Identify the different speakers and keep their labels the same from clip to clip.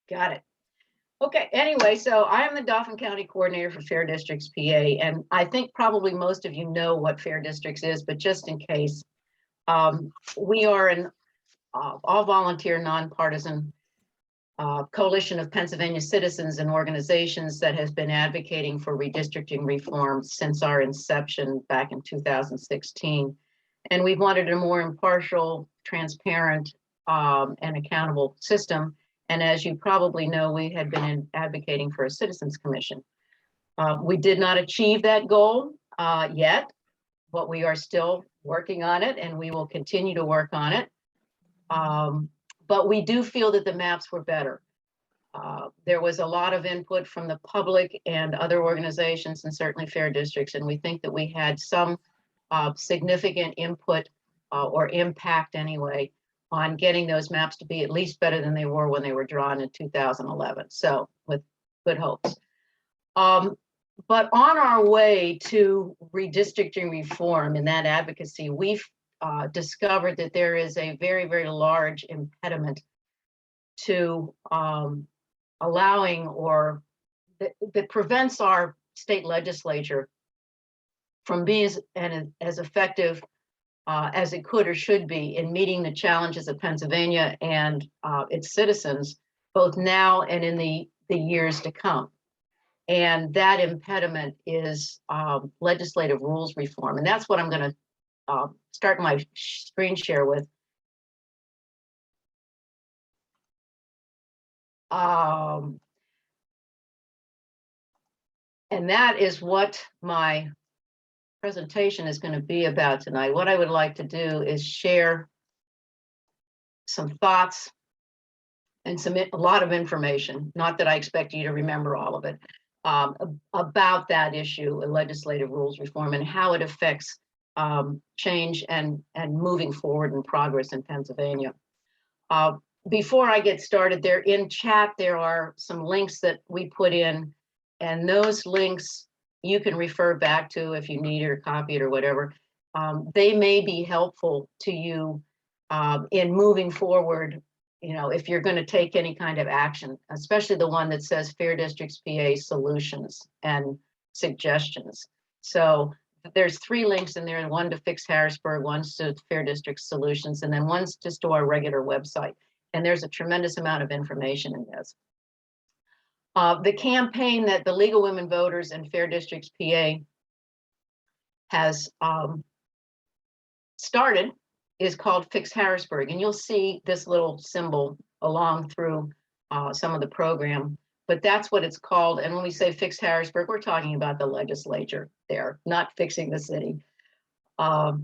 Speaker 1: Got it. Okay, anyway, so I am the Dauphin County Coordinator for Fair Districts PA, and I think probably most of you know what Fair Districts is, but just in case, we are an all-volunteer, nonpartisan coalition of Pennsylvania citizens and organizations that has been advocating for redistricting reform since our inception back in 2016. And we've wanted a more impartial, transparent, and accountable system. And as you probably know, we had been advocating for a citizens commission. We did not achieve that goal yet, but we are still working on it, and we will continue to work on it. But we do feel that the maps were better. There was a lot of input from the public and other organizations, and certainly Fair Districts, and we think that we had some significant input or impact anyway on getting those maps to be at least better than they were when they were drawn in 2011. So with good hopes. But on our way to redistricting reform and that advocacy, we've discovered that there is a very, very large impediment to allowing or that prevents our state legislature from being as effective as it could or should be in meeting the challenges of Pennsylvania and its citizens, both now and in the years to come. And that impediment is legislative rules reform. And that's what I'm going to start my screen share with. And that is what my presentation is going to be about tonight. What I would like to do is share some thoughts and a lot of information, not that I expect you to remember all of it, about that issue of legislative rules reform and how it affects change and moving forward in progress in Pennsylvania. Before I get started, there in chat, there are some links that we put in, and those links you can refer back to if you need it or copy it or whatever. They may be helpful to you in moving forward, you know, if you're going to take any kind of action, especially the one that says Fair Districts PA solutions and suggestions. So there's 3 links in there, one to Fix Harrisburg, one's to Fair Districts Solutions, and then one's just to our regular website. And there's a tremendous amount of information in this. The campaign that the League of Women Voters and Fair Districts PA has started is called Fix Harrisburg. And you'll see this little symbol along through some of the program, but that's what it's called. And when we say Fix Harrisburg, we're talking about the legislature there, not fixing the city.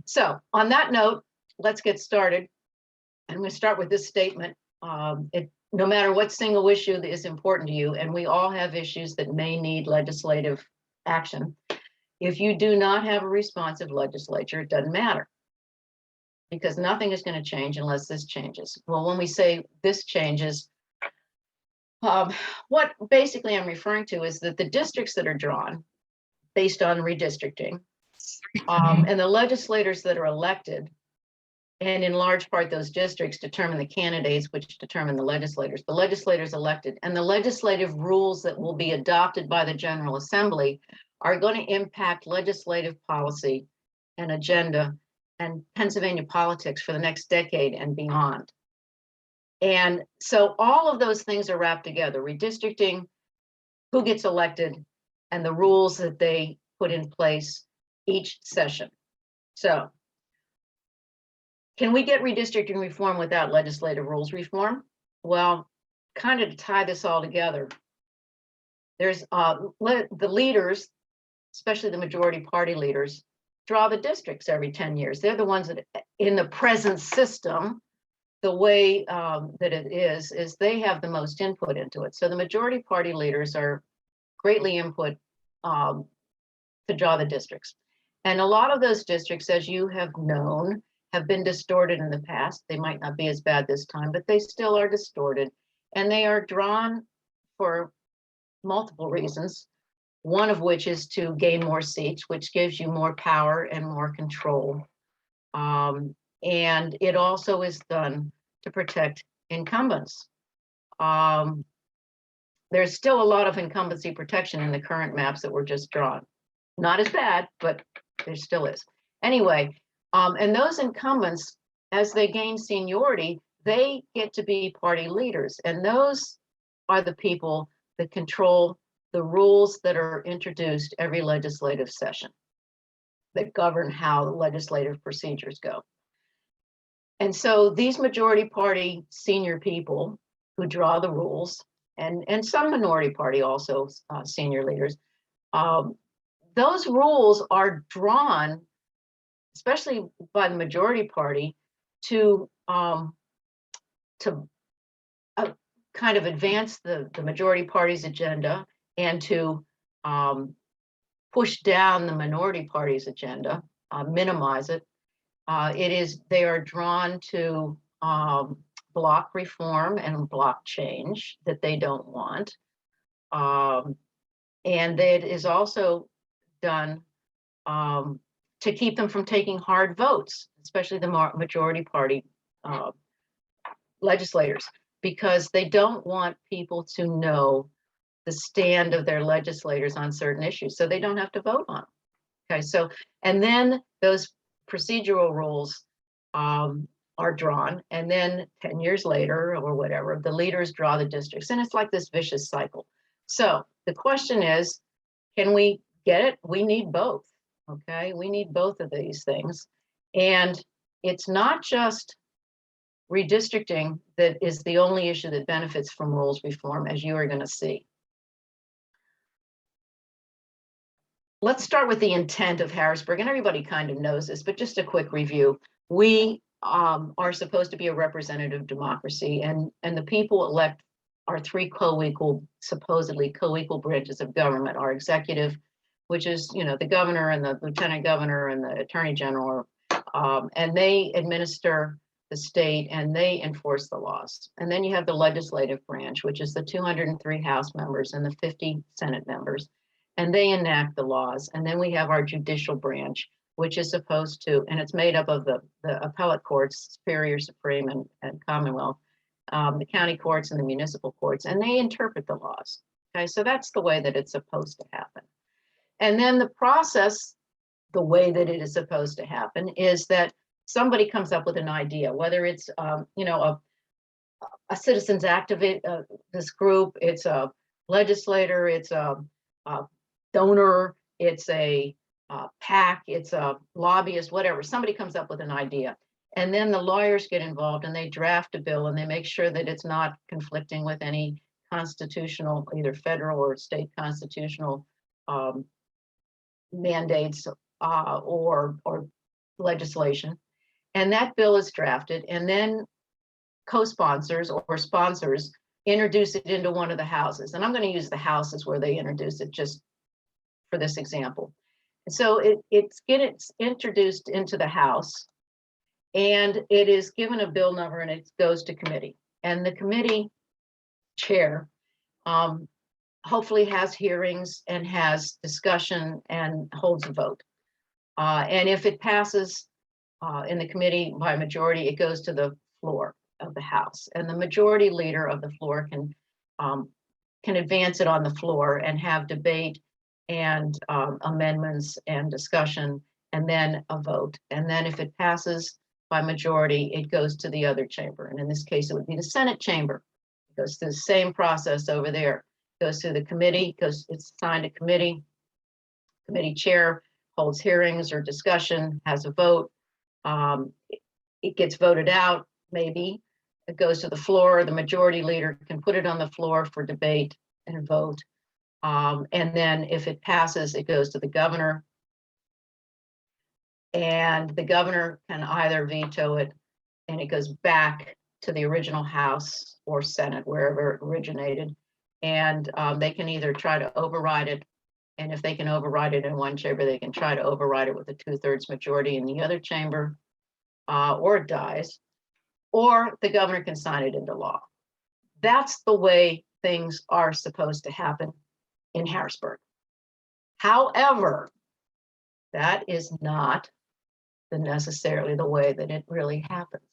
Speaker 1: So on that note, let's get started. I'm going to start with this statement. No matter what single issue that is important to you, and we all have issues that may need legislative action, if you do not have a responsive legislature, it doesn't matter, because nothing is going to change unless this changes. Well, when we say this changes, what basically I'm referring to is that the districts that are drawn based on redistricting and the legislators that are elected, and in large part, those districts determine the candidates, which determine the legislators elected, and the legislative rules that will be adopted by the General Assembly are going to impact legislative policy and agenda and Pennsylvania politics for the next decade and beyond. And so all of those things are wrapped together: redistricting, who gets elected, and the rules that they put in place each session. So can we get redistricting reform without legislative rules reform? Well, kind of to tie this all together, there's the leaders, especially the majority party leaders, draw the districts every 10 years. They're the ones that, in the present system, the way that it is they have the most input into it. So the majority party leaders are greatly input to draw the districts. And a lot of those districts, as you have known, have been distorted in the past. They might not be as bad this time, but they still are distorted. And they are drawn for multiple reasons, one of which is to gain more seats, which gives you more power and more control. And it also is done to protect incumbents. there's still a lot of incumbency protection in the current maps that were just drawn. Not as bad, but there still is. Anyway, and those incumbents, as they gain seniority, they get to be party leaders. And those are the people that control the rules that are introduced every legislative session that govern how the legislative procedures go. And so these majority party senior people who draw the rules, and some minority party also senior leaders, those rules are drawn, especially by the majority party, to kind of advance the majority party's agenda and to push down the minority party's agenda, minimize it. They are drawn to block reform and block change that they don't want. And it is also done to keep them from taking hard votes, especially the majority party legislators, because they don't want people to know the stand of their legislators on certain issues, so they don't have to vote on them. Okay, so, and then those procedural rules are drawn, and then 10 years later or whatever, the leaders draw the districts, and it's like this vicious cycle. So the question is, can we get it? We need both, okay? We need both of these things. And it's not just redistricting that is the only issue that benefits from rules reform, as you are going to see. Let's start with the intent of Harrisburg, and everybody kind of knows this, but just a quick review. We are supposed to be a representative democracy, and the people elect our three supposedly co-equal branches of government: our executive, which is, you know, the governor and the lieutenant governor and the attorney general, and they administer the state and they enforce the laws. And then you have the legislative branch, which is the 203 House members and the 50 Senate members, and they enact the laws. And then we have our judicial branch, which is supposed to, and it's made up of the appellate courts, Superior, Supreme, and Commonwealth, the county courts and the municipal courts, and they interpret the laws. Okay, so that's the way that it's supposed to happen. And then the process, the way that it is supposed to happen, is that somebody comes up with an idea, whether it's you know, a citizens activist, this group, it's a legislator, it's a donor, it's a PAC, it's a lobbyist, whatever. Somebody comes up with an idea, and then the lawyers get involved and they draft a bill and they make sure that it's not conflicting with any constitutional, either federal or state constitutional mandates or legislation. And that bill is drafted, and then co-sponsors or sponsors introduce it into one of the houses. And I'm going to use the houses where they introduce it just for this example. So it's introduced into the House, and it is given a bill number, and it goes to committee. And the committee chair hopefully has hearings and has discussion and holds a vote. And if it passes in the committee by majority, it goes to the floor of the House, and the majority leader of the floor can advance it on the floor and have debate and amendments and discussion, and then a vote. And then if it passes by majority, it goes to the other chamber. And in this case, it would be the Senate chamber. It goes through the same process over there. It goes through the committee, because it's assigned a committee. Committee chair holds hearings or discussion, has a vote. It gets voted out, maybe. It goes to the floor. The majority leader can put it on the floor for debate and vote. And then if it passes, it goes to the governor. And the governor can either veto it, and it goes back to the original House or Senate, wherever it originated. And they can either try to override it. And if they can override it in one chamber, they can try to override it with a 2/3 majority in the other chamber, or it dies, or the governor can sign it into law. That's the way things are supposed to happen in Harrisburg. However, that is not necessarily the way that it really happens.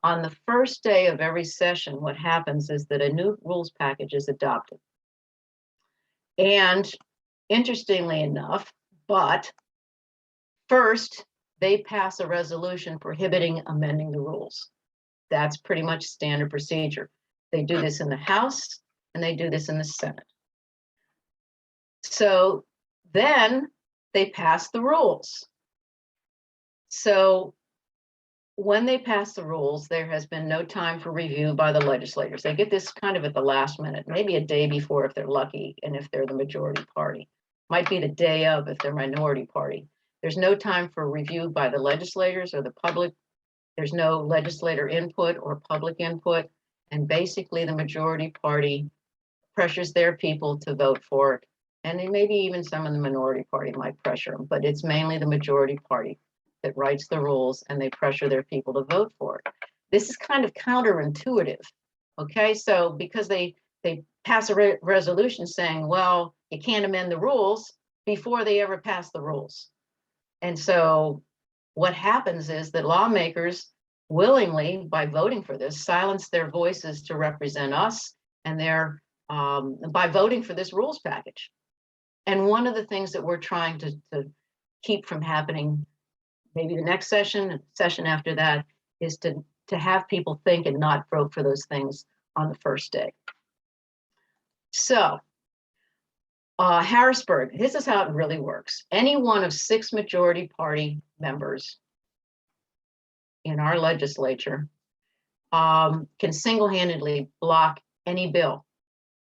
Speaker 1: On the first day of every session, what happens is that a new rules package is adopted. And interestingly enough, but first, they pass a resolution prohibiting amending the rules. That's pretty much standard procedure. They do this in the House and they do this in the Senate. So then they pass the rules. So when they pass the rules, there has been no time for review by the legislators. They get this kind of at the last minute, maybe a day before if they're lucky and if they're the majority party. Might be the day of if they're minority party. There's no time for review by the legislators or the public. There's no legislator input or public input. And basically the majority party pressures their people to vote for it. And then maybe even some of the minority party might pressure them, but it's mainly the majority party that writes the rules and they pressure their people to vote for it. This is kind of counterintuitive. Okay, so because they pass a resolution saying, well, you can't amend the rules before they ever pass the rules. And so what happens is that lawmakers willingly, by voting for this, silence their voices to represent us and their by voting for this rules package. And one of the things that we're trying to keep from happening, maybe the next session after that, is to have people think and not vote for those things on the first day. So Harrisburg, this is how it really works. Any one of 6 majority party members in our legislature can single-handedly block any bill.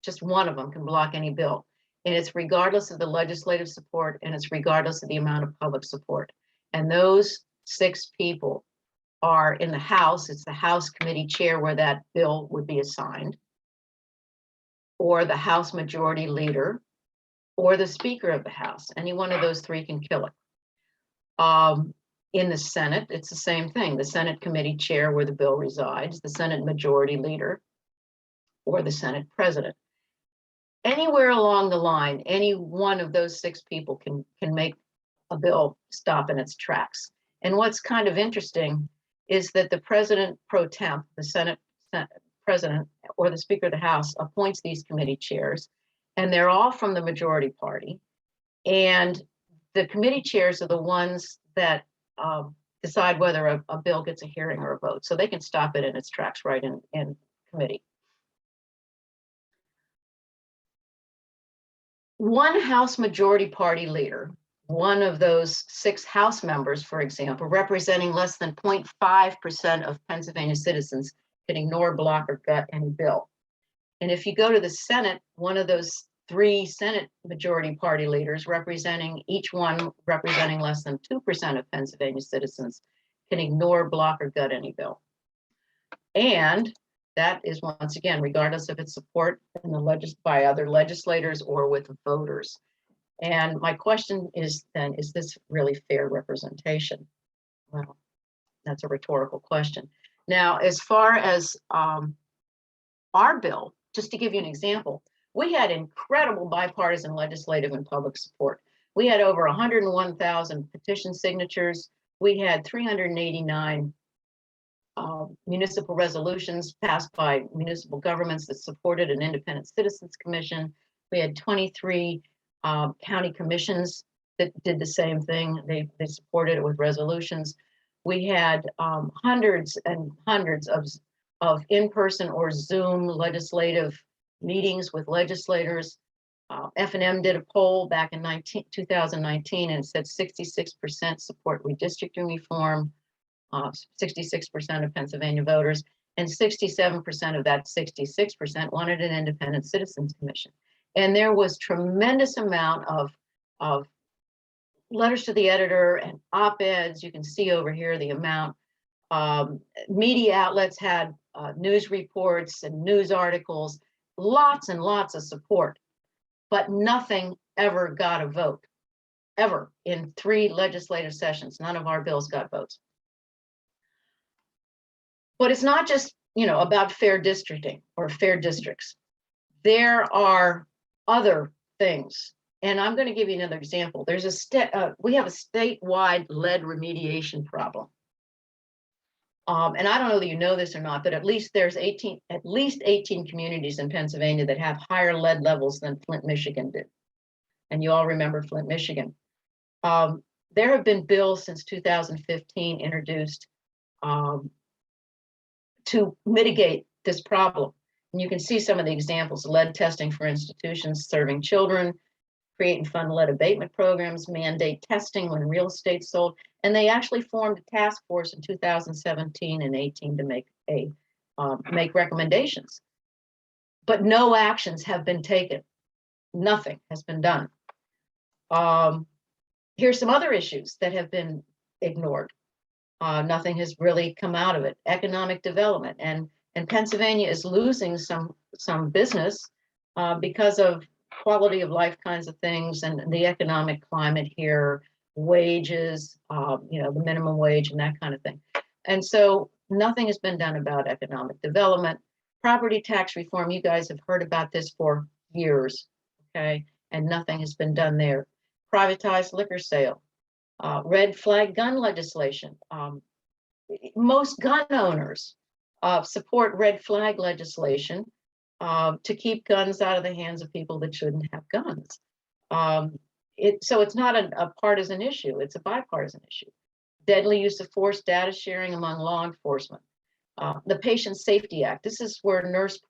Speaker 1: Just one of them can block any bill. And it's regardless of the legislative support and it's regardless of the amount of public support. And those 6 people are in the House. It's the House committee chair where that bill would be assigned, or the House majority leader, or the Speaker of the House. Any one of those 3 can kill it. In the Senate, it's the same thing. The Senate committee chair where the bill resides, the Senate majority leader, or the Senate president. Anywhere along the line, any one of those 6 people can make a bill stop in its tracks. And what's kind of interesting is that the president pro temp, the Senate president, or the Speaker of the House appoints these committee chairs, and they're all from the majority party. And the committee chairs are the ones that decide whether a bill gets a hearing or a vote. So they can stop it in its tracks right in committee. One House majority party leader, one of those 6 House members, for example, representing less than 0.5% of Pennsylvania citizens, can ignore, block, or gut any bill. And if you go to the Senate, one of those 3 Senate majority party leaders, each one representing less than 2% of Pennsylvania citizens, can ignore, block, or gut any bill. And that is, once again, regardless of its support in by other legislators or with voters. And my question is then, is this really fair representation? Well, that's a rhetorical question. Now, as far as our bill, just to give you an example, we had incredible bipartisan legislative and public support. We had over 101,000 petition signatures. We had 389 municipal resolutions passed by municipal governments that supported an independent citizens commission. We had 23 county commissions that did the same thing. They supported it with resolutions. We had hundreds and hundreds of in-person or Zoom legislative meetings with legislators. F&M did a poll back in 2019 and it said 66% support redistricting reform. 66% of Pennsylvania voters, and 67% of that 66% wanted an independent citizens commission. And there was tremendous amount of letters to the editor and op-eds. You can see over here the amount. Media outlets had news reports and news articles, lots and lots of support, but nothing ever got a vote, ever, in 3 legislative sessions. None of our bills got votes. But it's not just, about fair districting or fair districts. There are other things. And I'm going to give you another example. We have a statewide lead remediation problem. And I don't know that you know this or not, but at least 18 communities in Pennsylvania that have higher lead levels than Flint, Michigan did. And you all remember Flint, Michigan. There have been bills since 2015 introduced to mitigate this problem. And you can see some of the examples: lead testing for institutions serving children, create and fund lead abatement programs, mandate testing when real estate's sold. And they actually formed a task force in 2017 and 18 to make recommendations. But no actions have been taken. Nothing has been done. Here's some other issues that have been ignored. Nothing has really come out of it. Economic development, and Pennsylvania is losing some business because of quality of life kinds of things and the economic climate here, wages, the minimum wage and that kind of thing. And so nothing has been done about economic development. Property tax reform, you guys have heard about this for years, okay? And nothing has been done there. Privatized liquor sale, red flag gun legislation. Most gun owners support red flag legislation to keep guns out of the hands of people that shouldn't have guns. So it's not a partisan issue, it's a bipartisan issue. Deadly use of force data sharing among law enforcement. The Patient Safety Act, this is where nurse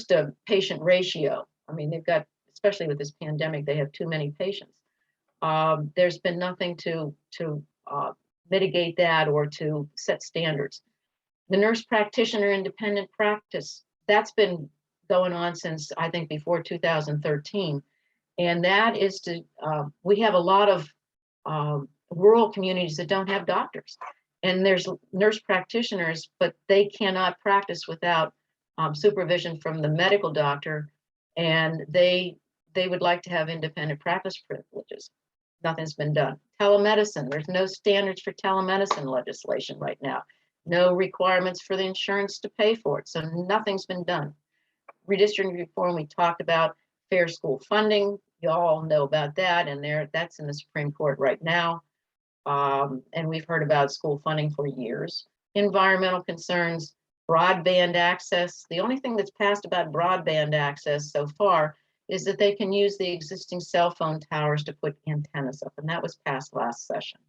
Speaker 1: to patient ratio. I mean, they've got, especially with this pandemic, they have too many patients. There's been nothing to mitigate that or to set standards. The nurse practitioner independent practice, that's been going on since, I think, before 2013. And that is we have a lot of rural communities that don't have doctors. And there's nurse practitioners, but they cannot practice without supervision from the medical doctor. And they would like to have independent practice privileges. Nothing's been done. Telemedicine, there's no standards for telemedicine legislation right now. No requirements for the insurance to pay for it. So nothing's been done. Redistricting reform, we talked about. Fair school funding, you all know about that, and that's in the Supreme Court right now. And we've heard about school funding for years. Environmental concerns, broadband access. The only thing that's passed about broadband access so far is that they can use the existing cell phone towers to put antennas up, and that was passed last session.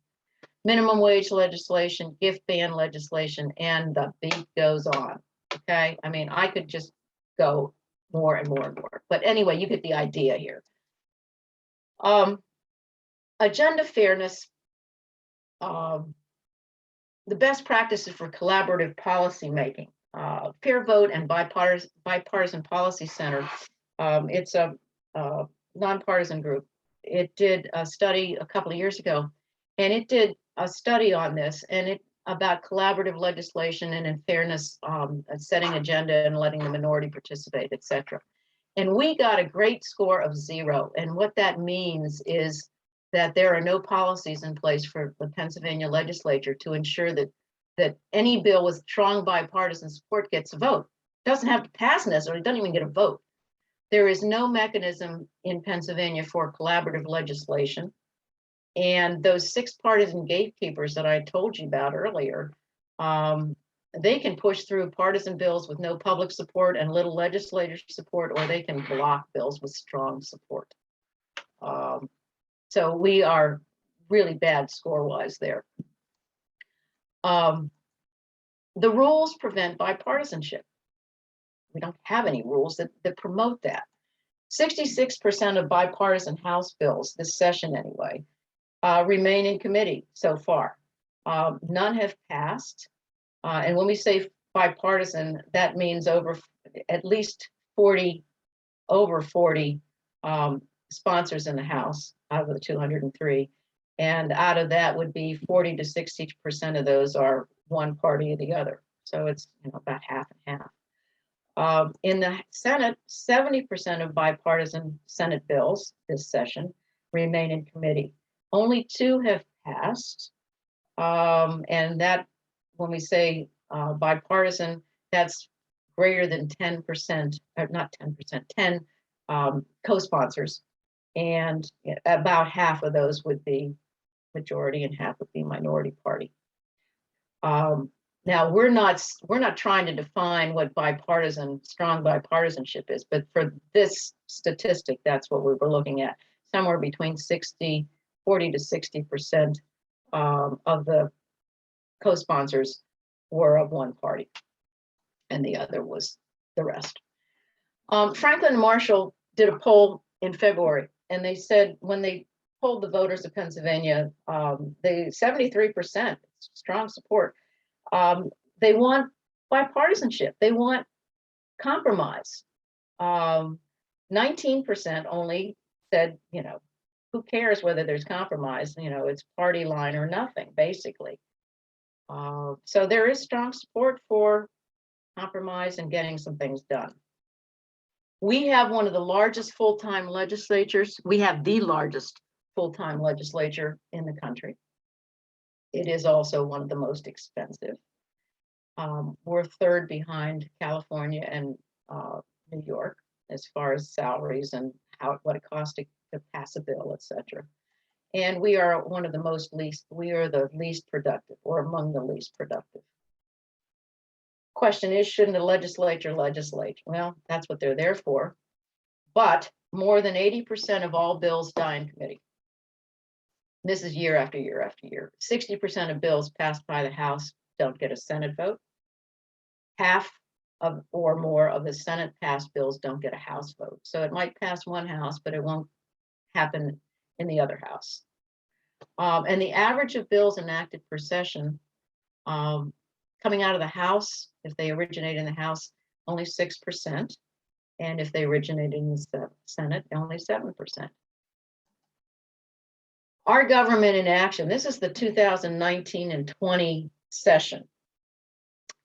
Speaker 1: Minimum wage legislation, gift ban legislation, and the beat goes on, okay? I mean, I could just go more and more and more, but anyway, you get the idea here. Agenda fairness, the best practices for collaborative policy making. Fair Vote and Bipartisan Policy Center, it's a nonpartisan group. It did a study a couple of years ago, and it did a study on this, and about collaborative legislation and in fairness, setting agenda and letting the minority participate, etc. And we got a great score of 0. And what that means is that there are no policies in place for the Pennsylvania legislature to ensure that any bill with strong bipartisan support gets a vote. It doesn't have to pass necessarily, it doesn't even get a vote. There is no mechanism in Pennsylvania for collaborative legislation. And those 6 partisan gatekeepers that I told you about earlier, they can push through partisan bills with no public support and little legislative support, or they can block bills with strong support. So we are really bad score-wise there. The rules prevent bipartisanship. We don't have any rules that promote that. 66% of bipartisan House bills, this session anyway, remain in committee so far. None have passed. And when we say bipartisan, that means over at least 40 sponsors in the House out of the 203. And out of that would be 40 to 60% of those are one party or the other. So it's about half and half. In the Senate, 70% of bipartisan Senate bills this session remain in committee. Only 2 have passed. And that, when we say bipartisan, that's greater than 10%, or not 10%, 10 co-sponsors. And about half of those would be majority and half would be minority party. Now we're not trying to define what strong bipartisanship is, but for this statistic, that's what we were looking at. Somewhere between 40 to 60% of the co-sponsors were of one party, and the other was the rest. Franklin and Marshall did a poll in February, and they said when they polled the voters of Pennsylvania, the 73% strong support. They want bipartisanship. They want compromise. 19% only said, who cares whether there's compromise? It's party line or nothing, basically. So there is strong support for compromise and getting some things done. We have one of the largest full-time legislatures. We have the largest full-time legislature in the country. It is also one of the most expensive. We're third behind California and New York as far as salaries and what it costs to pass a bill, etc. And we are we are the least productive, or among the least productive. Question is, shouldn't the legislature legislate? Well, that's what they're there for. But more than 80% of all bills die in committee. This is year after year after year. 60% of bills passed by the House don't get a Senate vote. Half of or more of the Senate passed bills don't get a House vote. So it might pass one House, but it won't happen in the other House. And the average of bills enacted per session coming out of the House, if they originate in the House, only 6%. And if they originate in the Senate, only 7%. Our government in action, this is the 2019 and 20 session.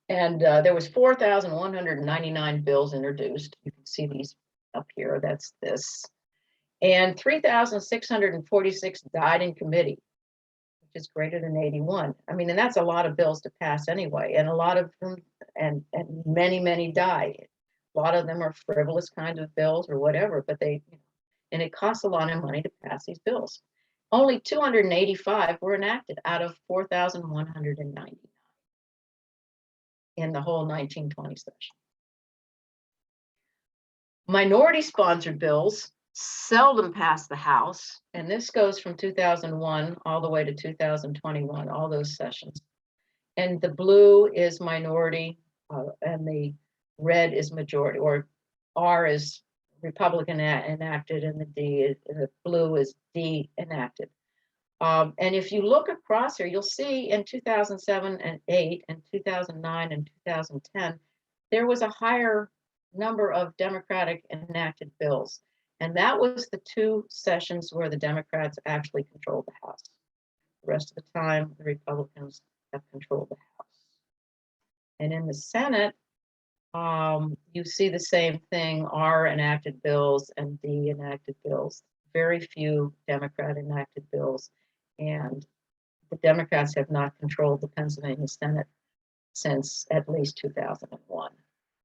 Speaker 1: And there was 4,199 bills introduced. You can see these up here, that's this. And 3,646 died in committee, which is greater than 81. I mean, and that's a lot of bills to pass anyway. And a lot of them, and many died. A lot of them are frivolous kinds of bills or whatever, but and it costs a lot of money to pass these bills. Only 285 were enacted out of 4,199 in the whole 1920 session. Minority-sponsored bills seldom pass the House, and this goes from 2001 all the way to 2021, all those sessions. And the blue is minority, and the red is majority, or R is Republican enacted, and the blue is D enacted. And if you look across here, you'll see in 2007 and 8 and 2009 and 2010, there was a higher number of Democratic enacted bills. And that was the two sessions where the Democrats actually controlled the House. The rest of the time, the Republicans have controlled the House. And in the Senate, you see the same thing, R enacted bills and D enacted bills. Very few Democrat enacted bills. And the Democrats have not controlled the Pennsylvania Senate since at least 2001.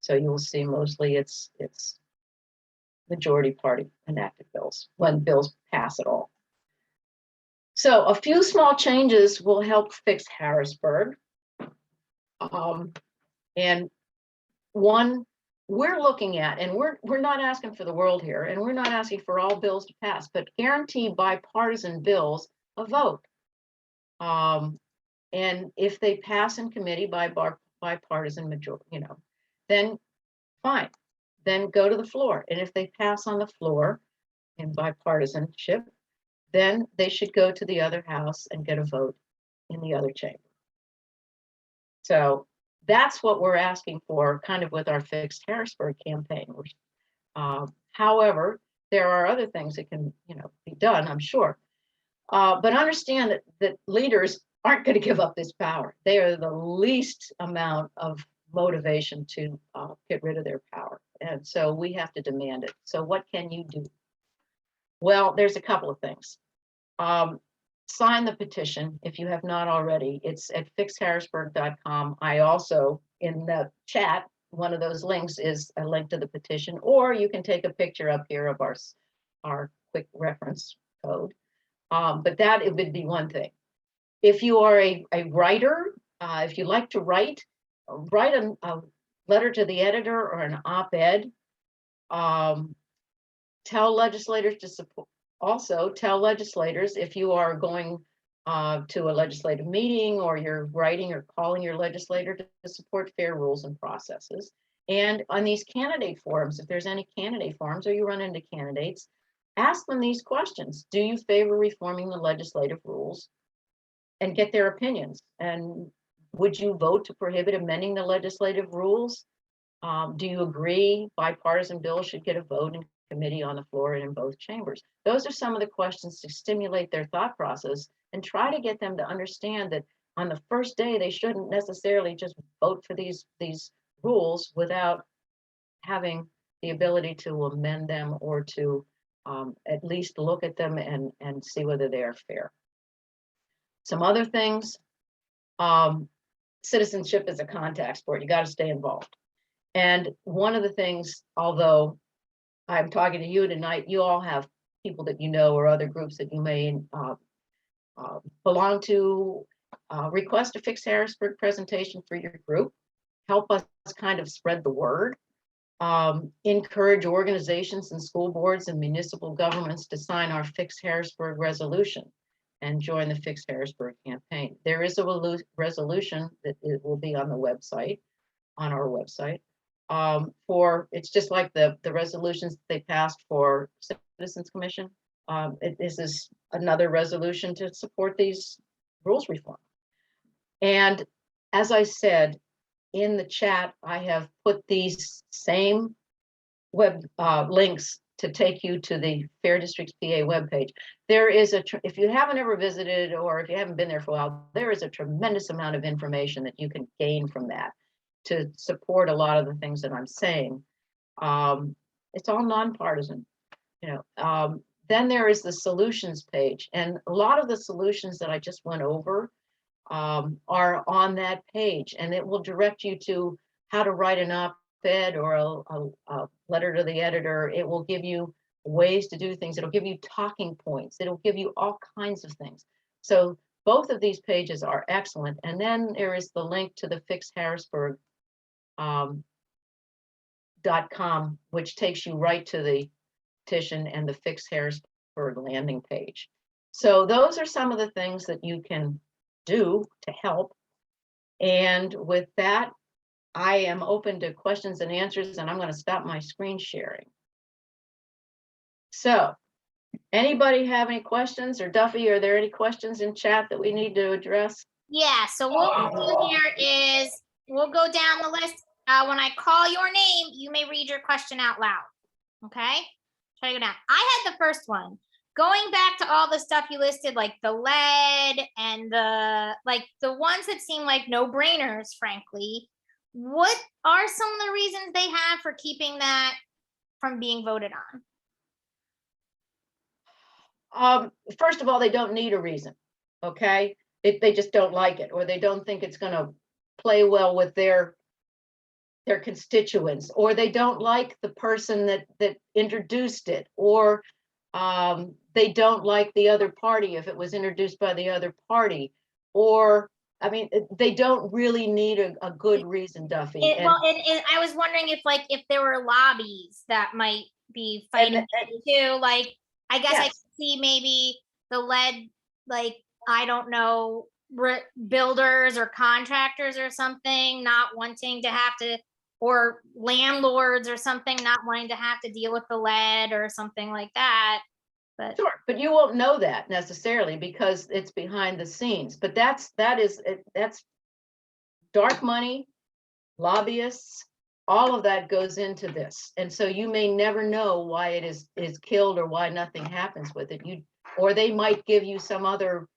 Speaker 1: So you will see mostly it's majority party enacted bills when bills pass at all. So a few small changes will help fix Harrisburg. And one we're looking at, and we're not asking for the world here, and we're not asking for all bills to pass, but guarantee bipartisan bills a vote. And if they pass in committee by bipartisan majority, then fine, then go to the floor. And if they pass on the floor in bipartisanship, then they should go to the other house and get a vote in the other chamber. So that's what we're asking for, kind of with our Fixed Harrisburg campaign. However, there are other things that can, be done, I'm sure. But understand that leaders aren't going to give up this power. They are the least amount of motivation to get rid of their power. And so we have to demand it. So what can you do? Well, there's a couple of things. Sign the petition if you have not already. It's at fixharrisburg.com. I also, in the chat, one of those links is a link to the petition, or you can take a picture up here of our quick reference code. But it would be one thing. If you are a writer, If you like to write a letter to the editor or an op-ed. Tell legislators to support. Also, tell legislators if you are going to a legislative meeting or you're writing or calling your legislator to support fair rules and processes. And on these candidate forums, if there's any candidate forums or you run into candidates, ask them these questions. Do you favor reforming the legislative rules? And get their opinions. And would you vote to prohibit amending the legislative rules? Do you agree bipartisan bills should get a vote in committee, on the floor, and in both chambers? Those are some of the questions to stimulate their thought process and try to get them to understand that on the first day, they shouldn't necessarily just vote for these rules without having the ability to amend them or to at least look at them and see whether they are fair. Some other things, citizenship is a contact sport. You got to stay involved. And one of the things, although I'm talking to you tonight, you all have people that you know or other groups that you may belong to. Request a Fix Harrisburg presentation for your group. Help us kind of spread the word. Encourage organizations and school boards and municipal governments to sign our Fix Harrisburg resolution and join the Fix Harrisburg campaign. There is a resolution that it will be on the website, on our website. It's just like the resolutions they passed for Citizens Commission. This is another resolution to support these rules reform. And as I said in the chat, I have put these same web links to take you to the Fair Districts PA webpage. There is if you haven't ever visited or if you haven't been there for a while, there is a tremendous amount of information that you can gain from that to support a lot of the things that I'm saying. It's all nonpartisan, you know. Then there is the solutions page, and a lot of the solutions that I just went over are on that page, and it will direct you to how to write an op-ed or a letter to the editor. It will give you ways to do things. It'll give you talking points. It'll give you all kinds of things. So both of these pages are excellent. And then there is the link to the Fix Harrisburg .com, which takes you right to the petition and the Fix Harrisburg landing page. So those are some of the things that you can do to help. And with that, I am open to questions and answers, and I'm going to stop my screen sharing. So anybody have any questions? Or Duffy, are there any questions in chat that we need to address?
Speaker 2: Yeah, so what we'll do here is we'll go down the list. When I call your name, you may read your question out loud. Okay? Try to go down. I had the first one. Going back to all the stuff you listed, like the lead and the ones that seem like no-brainers, frankly, what are some of the reasons they have for keeping that from being voted
Speaker 1: on? First of all, they don't need a reason, okay? They just don't like it, or they don't think it's going to play well with their constituents, or they don't like the person that introduced it, or they don't like the other party if it was introduced by the other party, or I mean, they don't really need a good reason, Duffy.
Speaker 2: Well, I was wondering if there were lobbies that might be fighting too. Like, I guess yes. I could see maybe the lead, like, I don't know, builders or contractors or something not wanting to have to, or landlords or something not wanting to have to deal with the lead or something like that. But
Speaker 1: sure, but you won't know that necessarily because it's behind the scenes. But that's dark money, lobbyists, all of that goes into this. And so you may never know why it is killed or why nothing happens with it. Or they might give you some other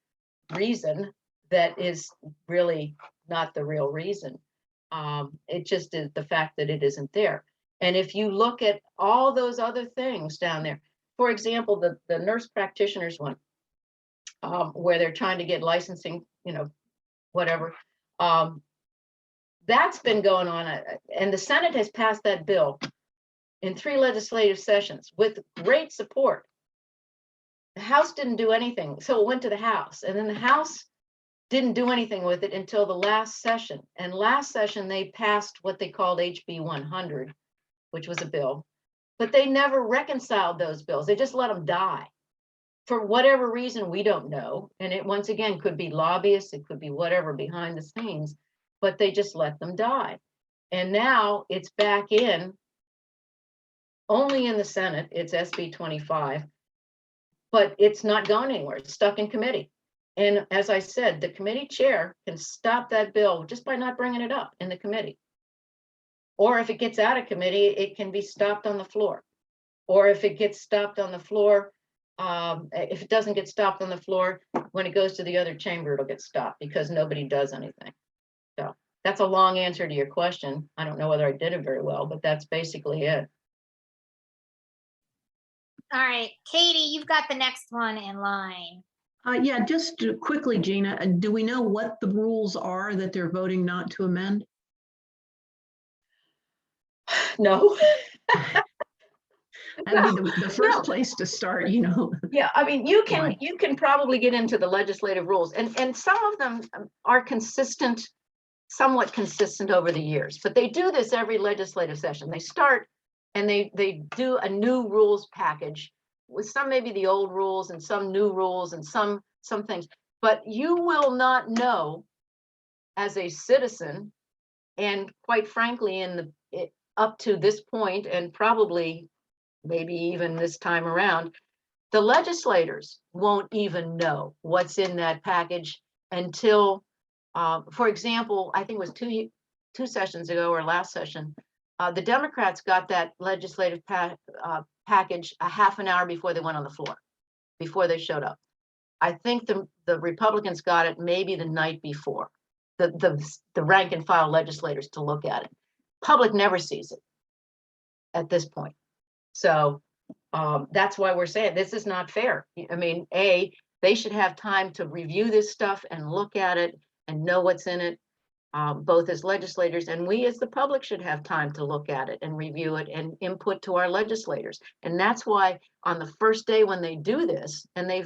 Speaker 1: reason that is really not the real reason. It just is the fact that it isn't there. And if you look at all those other things down there, for example, the nurse practitioners one, where they're trying to get licensing, whatever, that's been going on. And the Senate has passed that bill in 3 legislative sessions with great support. The House didn't do anything. So it went to the House, and then the House didn't do anything with it until the last session. And last session, they passed what they called HB 100, which was a bill, but they never reconciled those bills. They just let them die. For whatever reason, we don't know. And it, once again, could be lobbyists, it could be whatever behind the scenes, but they just let them die. And now it's back in, only in the Senate, it's SB 25, but it's not going anywhere, it's stuck in committee. And as I said, the committee chair can stop that bill just by not bringing it up in the committee. Or if it gets out of committee, it can be stopped on the floor. Or if it gets stopped on the floor, if it doesn't get stopped on the floor, when it goes to the other chamber, it'll get stopped because nobody does anything. So that's a long answer to your question. I don't know whether I did it very well, but that's basically it.
Speaker 2: All right, Katie, you've got the next one in line.
Speaker 3: Yeah, just quickly, Gina, do we know what the rules are that they're voting not to amend?
Speaker 1: No.
Speaker 3: That'd be the first place to start, you know.
Speaker 1: Yeah, I mean, you
Speaker 3: Why?
Speaker 1: can probably get into the legislative rules, and some of them are consistent, somewhat consistent over the years, but they do this every legislative session. They start and they do a new rules package with some maybe the old rules and some new rules and some things, but you will not know as a citizen, and quite frankly, up to this point, and probably maybe even this time around, the legislators won't even know what's in that package until, for example, I think it was two sessions ago or last session, the Democrats got that legislative package a half an hour before they went on the floor, before they showed up. I think the Republicans got it maybe the night before, the rank and file legislators to look at it. Public never sees it at this point. So that's why we're saying this is not fair. I mean, they should have time to review this stuff and look at it and know what's in it, both as legislators, and we as the public should have time to look at it and review it and input to our legislators. And that's why on the first day when they do this, and they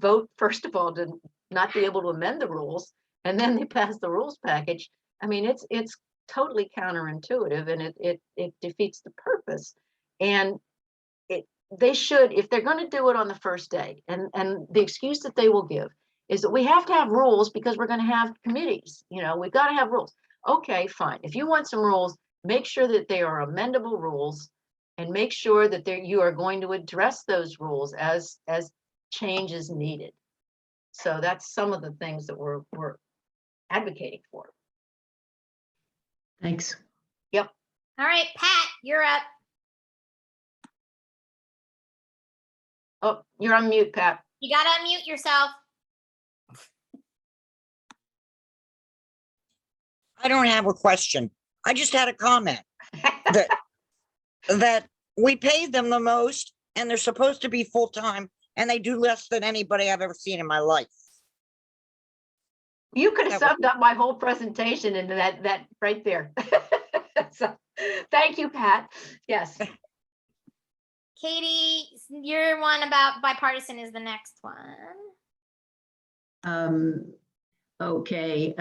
Speaker 1: vote, first of all, to not be able to amend the rules, and then they pass the rules package. I mean, it's totally counterintuitive, and it defeats the purpose. And they should, if they're going to do it on the first day, and the excuse that they will give is that we have to have rules because we're going to have committees. You know, we've got to have rules. Okay, fine. If you want some rules, make sure that they are amendable rules, and make sure that you are going to address those rules as change is needed. So that's some of the things that we're advocating for.
Speaker 3: Thanks.
Speaker 1: Yep.
Speaker 2: All right, Pat, you're up.
Speaker 1: Oh, you're on mute, Pat.
Speaker 2: You gotta unmute yourself.
Speaker 4: I don't have a question. I just had a comment that we pay them the most and they're supposed to be full-time and they do less than anybody I've ever seen in my life.
Speaker 1: You could have summed up my whole presentation into that right there. So, thank you, Pat. Yes.
Speaker 2: Katie, your one about bipartisan is the next one.
Speaker 3: Okay.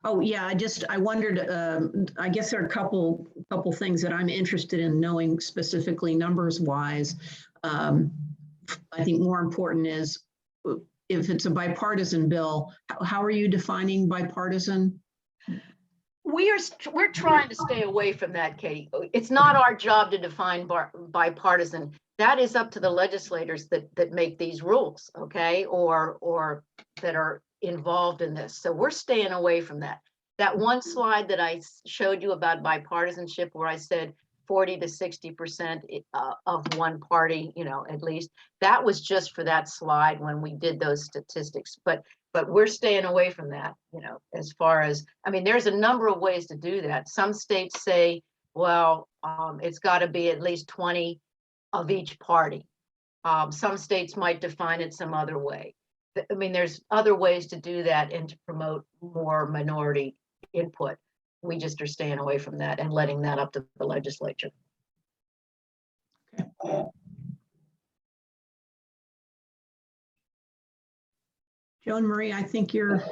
Speaker 3: Oh yeah, I wondered, I guess there are a couple things that I'm interested in knowing specifically numbers wise. I think more important is if it's a bipartisan bill, how are you defining bipartisan?
Speaker 1: We're trying to stay away from that, Katie. It's not our job to define bipartisan. That is up to the legislators that make these rules, okay, or that are involved in this. So we're staying away from that. That one slide that I showed you about bipartisanship, where I said 40 to 60% of one party, you know, at least, that was just for that slide when we did those statistics. But we're staying away from that, you know, as far as, I mean, there's a number of ways to do that. Some states say, well, it's got to be at least 20 of each party. Some states might define it some other way. I mean, there's other ways to do that and to promote more minority input. We just are staying away from that and letting that up to the legislature.
Speaker 3: Joan Marie, I think you're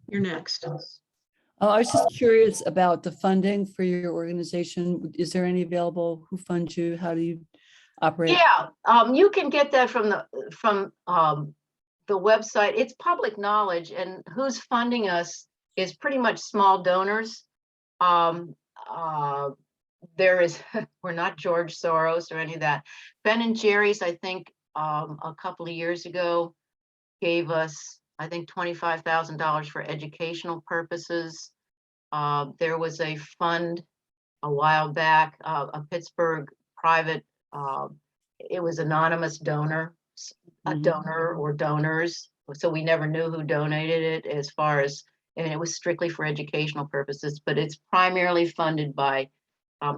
Speaker 3: next.
Speaker 5: Oh, I was just curious about the funding for your organization. Is there any available? Who funds you? How do you operate?
Speaker 1: Yeah, you can get that from the website. It's public knowledge, and who's funding us is pretty much small donors. There is, we're not George Soros or any of that. Ben and Jerry's, I think, a couple of years ago gave us, I think, $25,000 for educational purposes. There was a fund a while back, a Pittsburgh private, it was anonymous donor, a donor or donors. So we never knew who donated it as far as, and it was strictly for educational purposes, but it's primarily funded by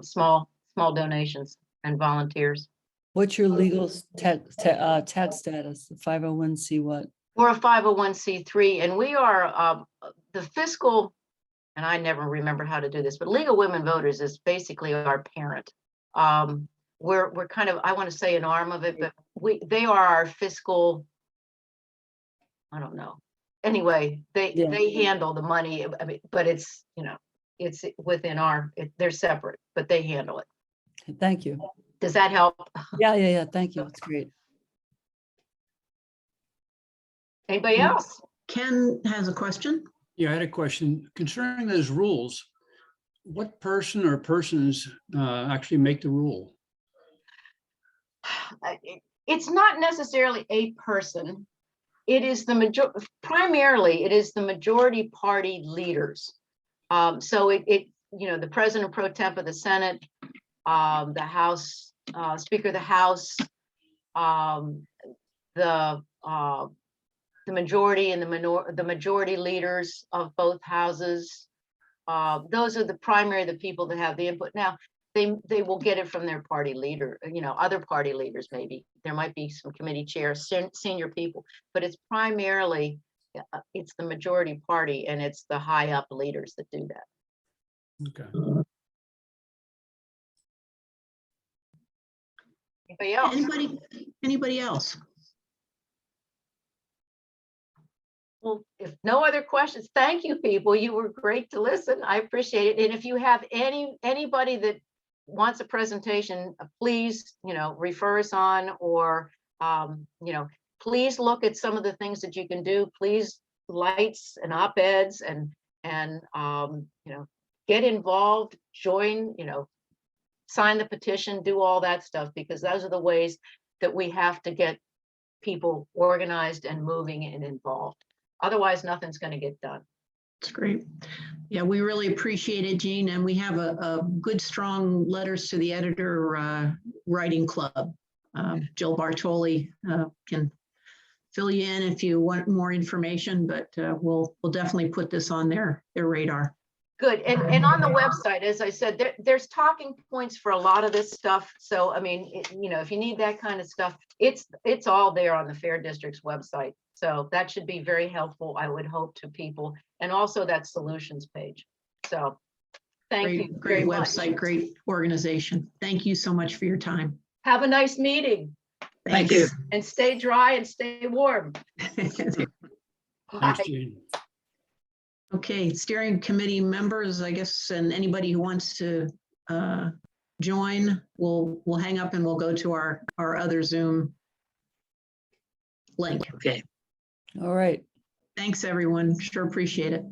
Speaker 1: small donations and volunteers.
Speaker 5: What's your legal tax status? 501c what?
Speaker 1: We're a 501c3, and we are the fiscal, and I never remember how to do this, but League of Women Voters is basically our parent. We're kind of, I want to say an arm of it, but they are our fiscal, I don't know. Anyway, they handle the money, I mean, but it's, you know, it's within they're separate, but they handle it.
Speaker 5: Thank you.
Speaker 1: Does that help?
Speaker 5: Yeah. Thank you. It's great.
Speaker 1: Anybody else?
Speaker 3: Ken has a question.
Speaker 6: Yeah, I had a question concerning those rules. What person or persons actually make the rule?
Speaker 1: It's not necessarily a person. It is primarily it is the majority party leaders. So it you know, the president pro tem of the Senate, the House, Speaker of the House, the majority and the majority leaders of both houses. Those are the people that have the input. Now, they will get it from their party leader, you know, other party leaders, maybe. There might be some committee chairs, senior people, but it's primarily, it's the majority party, and it's the high up leaders that do that.
Speaker 6: Okay.
Speaker 1: Anybody else?
Speaker 3: Anybody else?
Speaker 1: Well, if no other questions, thank you, people. You were great to listen. I appreciate it. And if you have anybody that wants a presentation, please, you know, refer us on, or, you know, please look at some of the things that you can do. Please, lights and op-eds and you know, get involved, join, you know, sign the petition, do all that stuff, because those are the ways that we have to get people organized and moving and involved. Otherwise, nothing's going to get done.
Speaker 3: That's great. Yeah, we really appreciate it, Jean. And we have a good, strong letters to the editor writing club. Jill Bartoli can fill you in if you want more information, but we'll definitely put this on their radar.
Speaker 1: Good. And on the website, as I said, there's talking points for a lot of this stuff. So, I mean, you know, if you need that kind of stuff, it's all there on the Fair District's website. So that should be very helpful, I would hope, to people. And also that solutions page. So thank you.
Speaker 3: Great
Speaker 1: very much.
Speaker 3: website, great organization. Thank you so much for your time.
Speaker 1: Have a nice meeting.
Speaker 3: Thank you.
Speaker 1: And stay dry and stay warm.
Speaker 6: Thanks,
Speaker 1: Bye.
Speaker 6: Gene.
Speaker 3: Okay, steering committee members, I guess, and anybody who wants to join, we'll hang up and we'll go to our other Zoom link.
Speaker 7: Okay.
Speaker 5: All right.
Speaker 3: Thanks, everyone. Sure appreciate it.